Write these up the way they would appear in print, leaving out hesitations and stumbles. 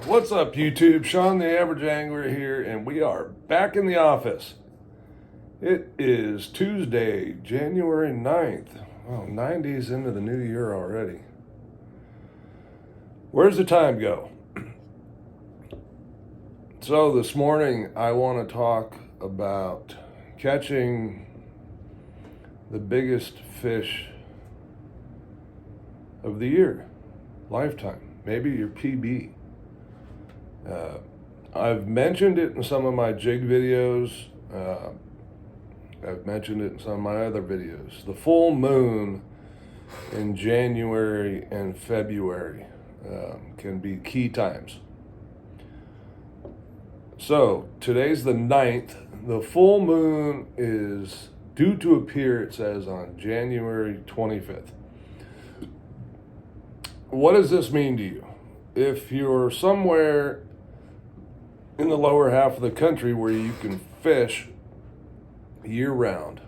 What's up, YouTube? Sean the Average Angler here, and we are back in the office. It is Tuesday, January 9th. Oh, 9 days into the new year already. Where's the time go? So this morning I want to talk about catching the biggest fish of the year, lifetime, maybe your PB. I've mentioned it in some of my jig videos. I've mentioned it in some of my other videos. The full moon in January and February can be key times. So today's the 9th. The full moon is due to appear, it says, on January 25th. What does this mean to you? If you're somewhere in the lower half of the country where you can fish year-round,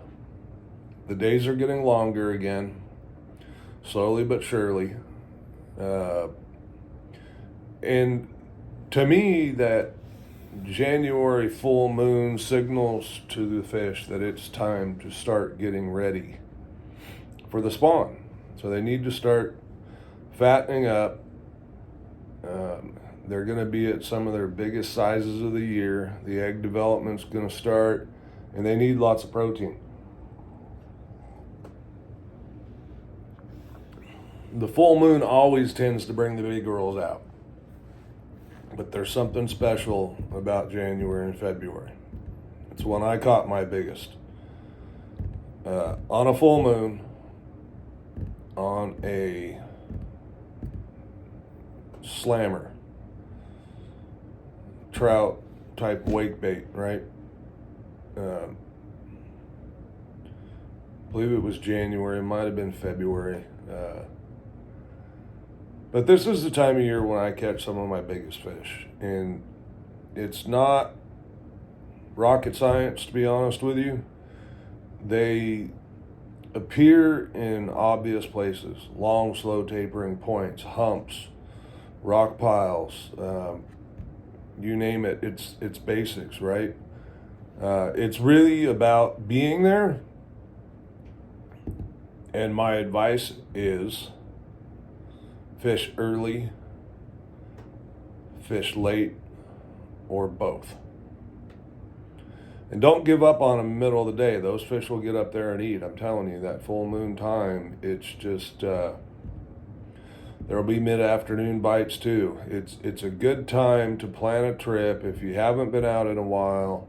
the days are getting longer again, slowly but surely. And to me, that January full moon signals to the fish that it's time to start getting ready for the spawn. So they need to start fattening up. They're going to be at some of their biggest sizes of the year. The egg development's going to start, and they need lots of protein. The full moon always tends to bring the big girls out, but there's something special about January and February. It's when I caught my biggest. On a full moon, on a slammer, trout type wake bait, right? I believe it was January, it might have been February. But this is the time of year when I catch some of my biggest fish. And it's not rocket science, to be honest with you. They appear in obvious places: long, slow tapering points, humps, rock piles, you name it. It's basics, right? It's really about being there. And my advice is fish early, fish late, or both. And don't give up on them in the middle of the day. Those fish will get up there and eat. I'm telling you, that full moon time, it's just, there'll be mid-afternoon bites too. It's a good time to plan a trip. If you haven't been out in a while,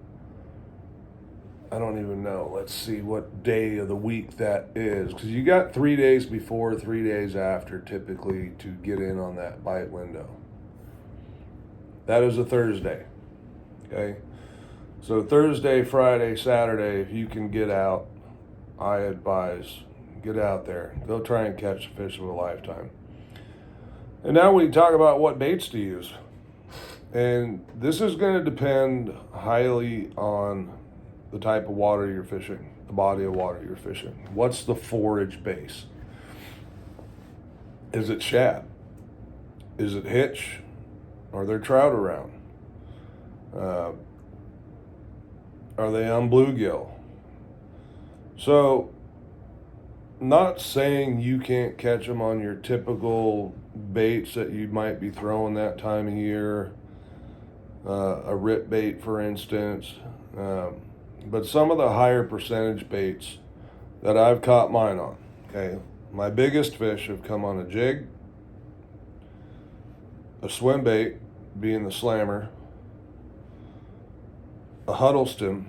I don't even know. Let's see what day of the week that is. Because you got 3 days before, 3 days after, typically, to get in on that bite window. That is a Thursday. Okay? So Thursday, Friday, Saturday, if you can get out, I advise, get out there. Go try and catch a fish of a lifetime. And now we talk about what baits to use. And this is going to depend highly on the type of water you're fishing, the body of water you're fishing. What's the forage base? Is it shad? Is it hitch? Are there trout around? Are they on bluegill? So, not saying you can't catch them on your typical baits that you might be throwing that time of year, a rip bait, for instance. But some of the higher percentage baits that I've caught mine on, okay, my biggest fish have come on a jig, a swim bait, being the slammer, a Huddleston,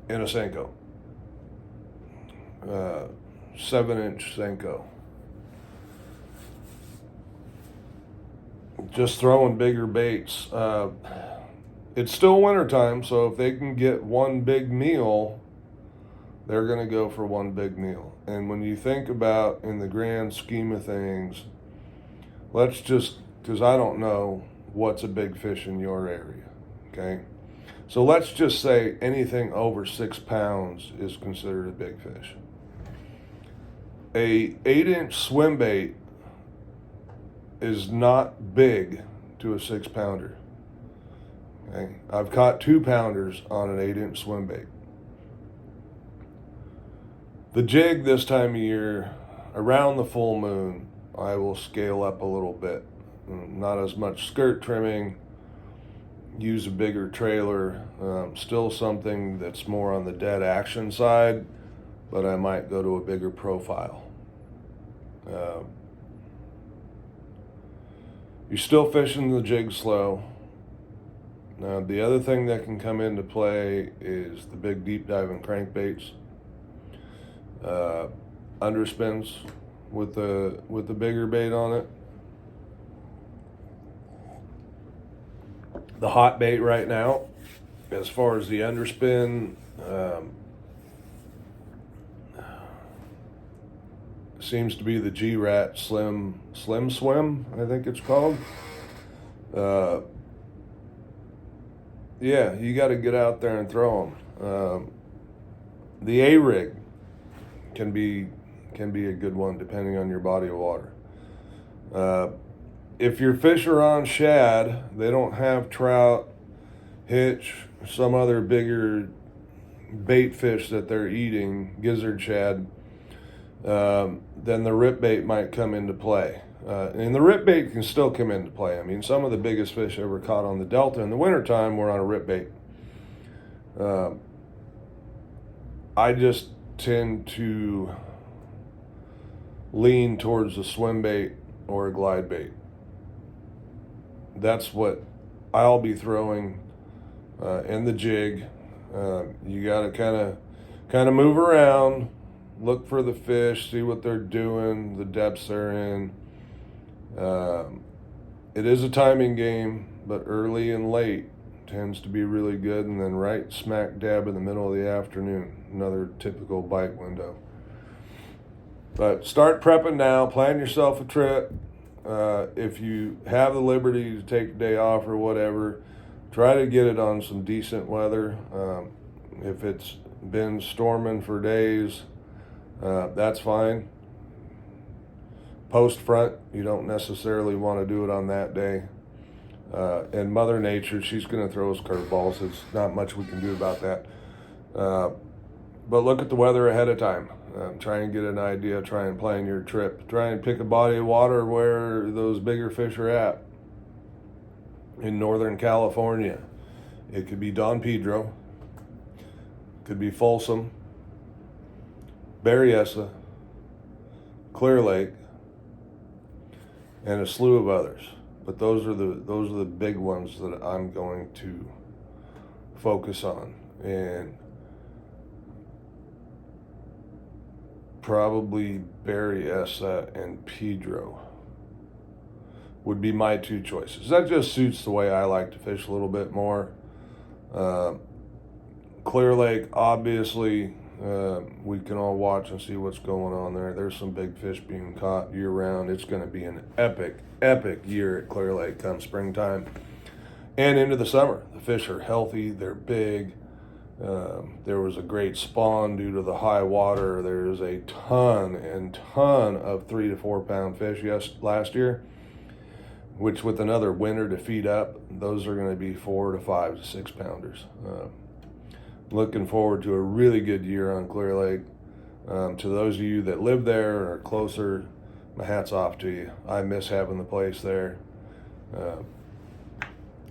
and a Senko, 7-inch Senko. Just throwing bigger baits. It's still wintertime, so if they can get one big meal, they're going to go for one big meal. And when you think about, in the grand scheme of things, let's just, because I don't know what's a big fish in your area, okay? So let's just say anything over 6 pounds is considered a big fish. A 8-inch swim bait is not big to a 6-pounder. Okay? I've caught 2-pounders on an 8-inch swim bait. The jig this time of year, around the full moon, I will scale up a little bit. Not as much skirt trimming, use a bigger trailer, still something that's more on the dead action side, but I might go to a bigger profile. You're still fishing the jig slow. Now, the other thing that can come into play is the big deep diving crankbaits, underspins with the bigger bait on it. The hot bait right now, as far as the underspin, seems to be the G-Rat Slim Swim, I think it's called. Yeah, you got to get out there and throw them. The A-rig can be a good one depending on your body of water. If your fish are on shad, they don't have trout, hitch, some other bigger bait fish that they're eating, gizzard shad, then the rip bait might come into play. And the rip bait can still come into play. I mean, some of the biggest fish ever caught on the Delta in the wintertime were on a rip bait. I just tend to lean towards a swim bait or a glide bait. That's what I'll be throwing in the jig. You got to kind of move around, look for the fish, see what they're doing, the depths they're in. It is a timing game, but early and late tends to be really good, and then right smack dab in the middle of the afternoon, another typical bite window. But start prepping now, plan yourself a trip. If you have the liberty to take a day off or whatever, try to get it on some decent weather. If it's been storming for days, that's fine. Post front, you don't necessarily want to do it on that day. And Mother Nature, she's going to throw us curveballs. It's not much we can do about that. But look at the weather ahead of time. Try and get an idea, try and plan your trip. Try and pick a body of water where those bigger fish are at. In Northern California, it could be Don Pedro, could be Folsom, Berryessa, Clear Lake, and a slew of others. But those are the big ones that I'm going to focus on. And probably Berryessa and Pedro would be my two choices. That just suits the way I like to fish a little bit more. Clear Lake, obviously, we can all watch and see what's going on there. There's some big fish being caught year round. It's going to be an epic year at Clear Lake come springtime and into the summer. The fish are healthy, they're big. There was a great spawn due to the high water. There's a ton of 3 to 4 pound fish last year, which with another winter to feed up, those are going to be 4 to 5 to 6 pounders. Looking forward to a really good year on Clear Lake. To those of you that live there or are closer, my hat's off to you. I miss having the place there.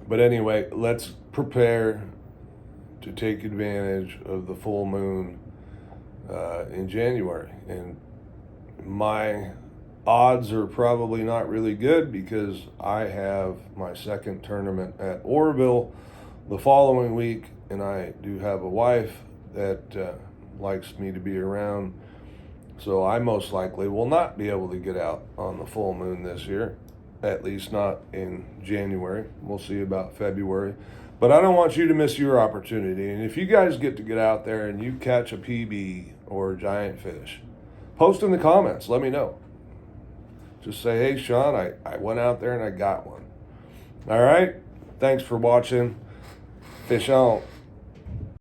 But anyway, let's prepare to take advantage of the full moon in January. And my odds are probably not really good because I have my second tournament at Oroville the following week, and I do have a wife that likes me to be around. So I most likely will not be able to get out on the full moon this year, at least not in January. We'll see about February. But I don't want you to miss your opportunity. And if you guys get to get out there and you catch a PB or a giant fish, post in the comments. Let me know. Just say, hey, Sean, I went out there and I got one. All right? Thanks for watching. Fish on.